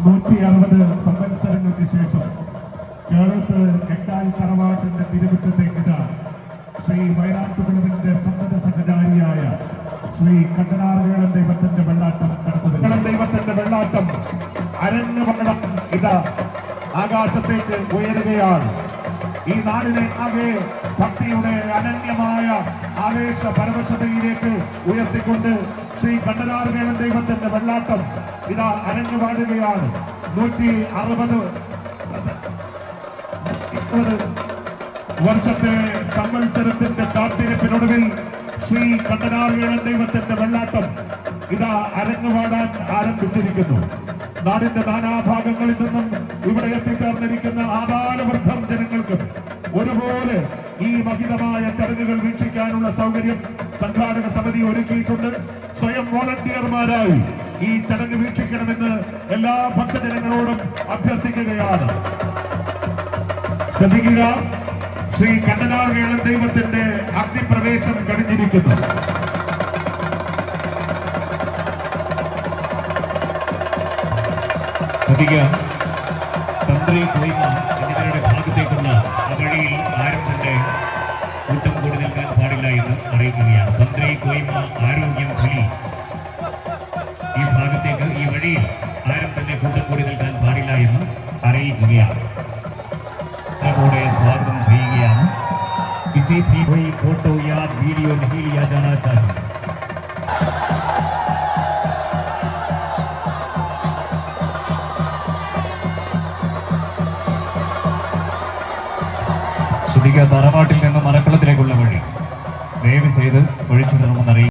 160 സംവത്സരങ്ങൾക്ക് ശേഷം കേരളത്ത് കെക്കാൽ തറവാട്ടിന്റെ തിരുമുറ്റത്തേക്ക് ശ്രീ വയനാട്ടുകുളവിന്റെ സന്തത സഹചാരിയായ ശ്രീ കണ്ടനാർവേളം ദൈവത്തിന്റെ വെള്ളാട്ടം കടത്തുവരും. ദൈവത്തിന്റെ വെള്ളാട്ടം അരഞ്ഞു വള്ളം ഇതാ ആകാശത്തേക്ക് ഉയരുകയാണ്. ഈ നാടിനെ ആകെ ഭക്തിയുടെ അനന്യമായ ആവേശ പരവശതയിലേക്ക് ഉയർത്തിക്കൊണ്ട് ശ്രീ കണ്ടനാർവേളം ദൈവത്തിന്റെ വെള്ളാട്ടം ഇതാ അരഞ്ഞു വാഴുകയാണ്. 160 വർഷത്തെ സംവത്സരത്തിന്റെ കാത്തിരിപ്പിനൊടുവിൽ ശ്രീ കണ്ടനാർവേളം ദൈവത്തിന്റെ വെള്ളാട്ടം ഇതാ അരങ്ങുപാടാൻ ആരംഭിച്ചിരിക്കുന്നു. നാടിന്റെ നാനാഭാഗങ്ങളിൽ നിന്നും ഇവിടെ എത്തിച്ചേർന്നിരിക്കുന്ന ആബാലവൃദ്ധം ജനങ്ങൾക്കും ഒരുപോലെ ഈ മഹിതമായ ചടങ്ങുകൾ വീക്ഷിക്കാനുള്ള സൗകര്യം സംഘാടക സമിതി ഒരുക്കിയിട്ടുണ്ട്. സ്വയം വോളണ്ടിയർമാരായി ഈ ചടങ്ങ് വീക്ഷിക്കണമെന്ന് എല്ലാ ഭക്തജനങ്ങളോടും അഭ്യർത്ഥിക്കുകയാണ്. ശ്രദ്ധിക്കുക, ശ്രീ കണ്ടനാർവേളം ദൈവത്തിന്റെ അഗ്നിപ്രവേശം കഴിഞ്ഞിരിക്കുന്നു. ശ്രദ്ധിക്കുക, തന്ത്രി കോയിമ എന്നിവരുടെ ഭാഗത്തേക്കുള്ള വഴിയിൽ ആരും തന്നെ കൂട്ടം കൂടി നിൽക്കാൻ പാടില്ല എന്ന് അറിയിക്കുകയാണ്. തന്ത്രി കോയിമ ആരോഗ്യം പോലീസ് ഈ ഭാഗത്തേക്ക് ഈ വഴിയിൽ ആരും തന്നെ കൂട്ടം കൂടി നിൽക്കാൻ പാടില്ല എന്ന് അറിയിക്കുകയാണ്. കൂടെ സ്വാഗതം ചെയ്യുകയാണ്. किसी भी कोई फोटो या वीडियो नहीं लिया जाना चाहिए. ശ്രദ്ധിക്കുക, തറവാട്ടിൽ നിന്ന് മരക്കുളത്തിലേക്കുള്ള വഴി ദയവ് ചെയ്ത് ഒഴിച്ചു തരണമെന്നറിയിക്കും.